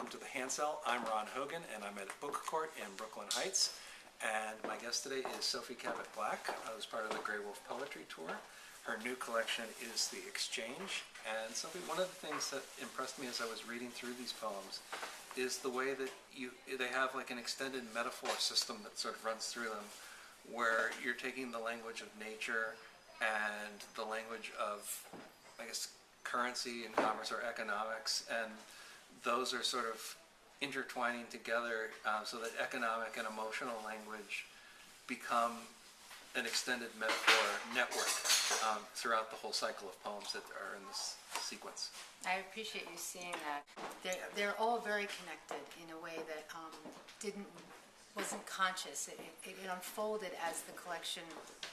welcome to the Handsell. I'm Ron Hogan, and I'm at Book Court in Brooklyn Heights. And my guest today is Sophie Cabot Black, who's part of the Graywolf Poetry Tour. Her new collection is The Exchange. And Sophie, one of the things that impressed me as I was reading through these poems is the way that they have like an extended metaphor system that sort of runs through them, where you're taking the language of nature and the language of, I guess, currency and commerce or economics, and those are sort of intertwining together so that economic and emotional language become an extended metaphor network throughout the whole cycle of poems that are in this sequence. I appreciate you seeing that. They're all very connected in a way that wasn't conscious. It unfolded as the collection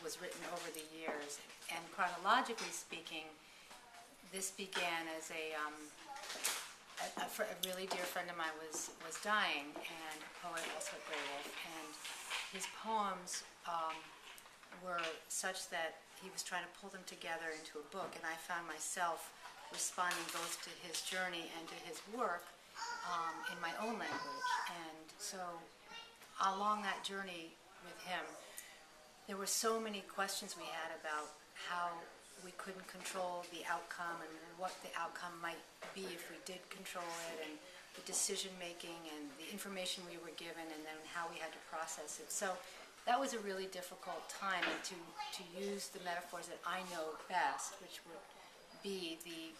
was written over the years. And chronologically speaking, this began as a really dear friend of mine was dying, and a poet also at Graywolf, and his poems were such that he was trying to pull them together into a book, and I found myself responding both to his journey and to his work in my own language. And so along that journey with him, there were so many questions we had about how we couldn't control the outcome and what the outcome might be if we did control it, and the decision making and the information we were given, and then how we had to process it. So that was a really difficult time, and to use the metaphors that I know best, which would be the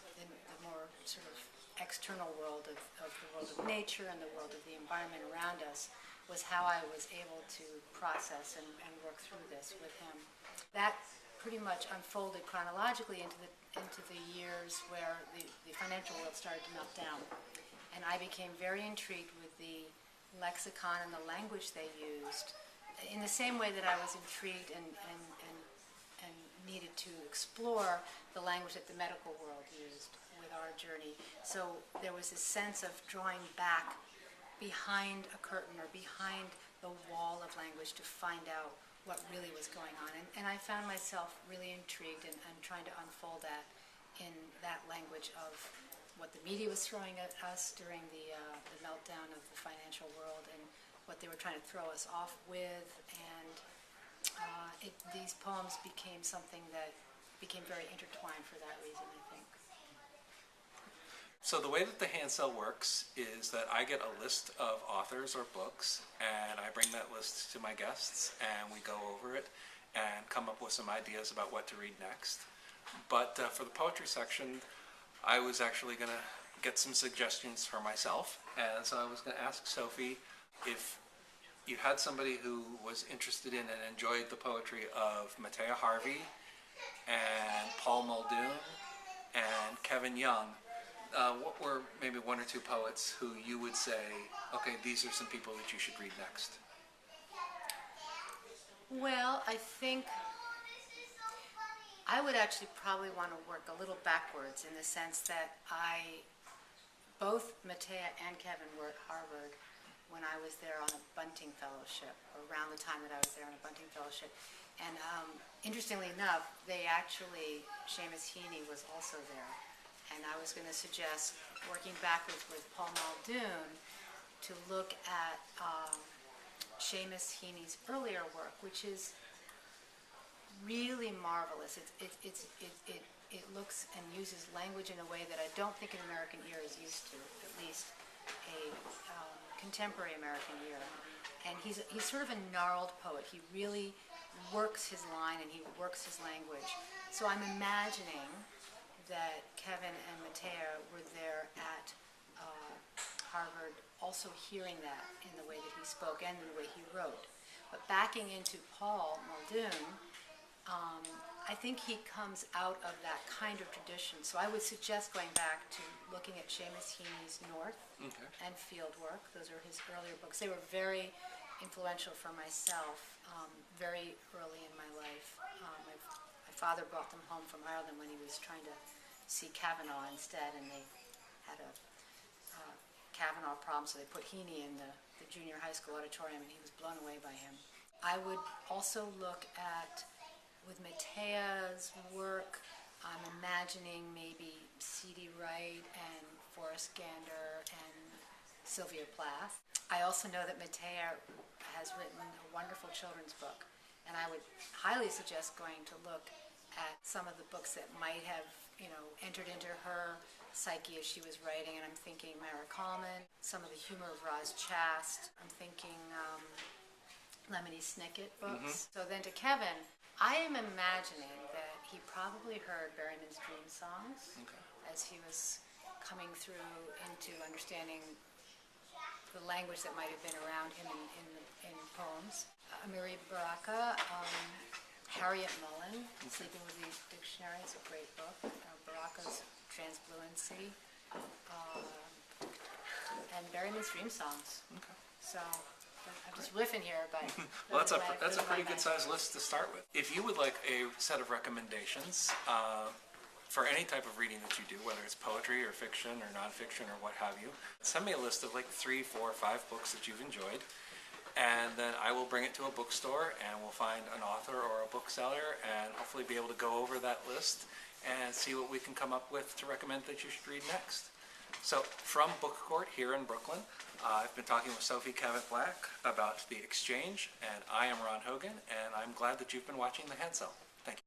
more sort of external world of the world of nature and the world of the environment around us, was how I was able to process and work through this with him. That pretty much unfolded chronologically into the years where the financial world started to melt down. And I became very intrigued with the lexicon and the language they used, in the same way that I was intrigued and needed to explore the language that the medical world used with our journey. So there was this sense of drawing back behind a curtain or behind the wall of language to find out what really was going on. And I found myself really intrigued and trying to unfold that in that language of what the media was throwing at us during the meltdown of the financial world, and what they were trying to throw us off with. And these poems became something that became very intertwined for that reason, I think. So the way that the Handsell works is that I get a list of authors or books, and I bring that list to my guests, and we go over it and come up with some ideas about what to read next. But for the poetry section, I was actually going to get some suggestions for myself, and so I was going to ask Sophie if you had somebody who was interested in and enjoyed the poetry of Matthea Harvey and Paul Muldoon and Kevin Young. What were maybe one or two poets who you would say, okay, these are some people that you should read next? Well, I think I would actually probably want to work a little backwards, in the sense that both Matthea and Kevin were at Harvard when I was there on a Bunting Fellowship, or around the time that I was there on a Bunting Fellowship. And interestingly enough, Seamus Heaney was also there. And I was going to suggest working backwards with Paul Muldoon to look at Seamus Heaney's earlier work, which is really marvelous. It looks and uses language in a way that I don't think an American ear is used to, at least a contemporary American ear. And he's sort of a gnarled poet. He really works his line and he works his language. So I'm imagining that Kevin and Matthea were there at Harvard, also hearing that in the way that he spoke and in the way he wrote. But backing into Paul Muldoon, I think he comes out of that kind of tradition. So I would suggest going back to looking at Seamus Heaney's North and Field Work. Those are his earlier books. They were very influential for myself very early in my life. My father brought them home from Ireland when he was trying to see Kavanaugh instead, and they had a Kavanaugh problem, so they put Heaney in the junior high school auditorium, and he was blown away by him. I would also look at, with Matthea's work, I'm imagining maybe C.D. Wright and Forrest Gander and Sylvia Plath. I also know that Matthea has written a wonderful children's book, and I would highly suggest going to look at some of the books that might have, entered into her psyche as she was writing, and I'm thinking Mara Coleman, some of the humor of Roz Chast, I'm thinking Lemony Snicket books. So then to Kevin, I am imagining that he probably heard Berryman's Dream Songs as he was coming through into understanding the language that might have been around him in poems. Amiri Baraka, Harriet Mullen, Sleeping with the Dictionary, is a great book. Baraka's Transfluency, and Berryman's Dream Songs. So I'm just riffing here, but well, that's a pretty good sized list to start with. If you would like a set of recommendations for any type of reading that you do, whether it's poetry or fiction or nonfiction or what have you, send me a list of like 3, 4, 5 books that you've enjoyed. And then I will bring it to a bookstore and we'll find an author or a bookseller and hopefully be able to go over that list and see what we can come up with to recommend that you should read next. So from Book Court here in Brooklyn, I've been talking with Sophie Cabot Black about The Exchange, and I am Ron Hogan, and I'm glad that you've been watching the Handsell.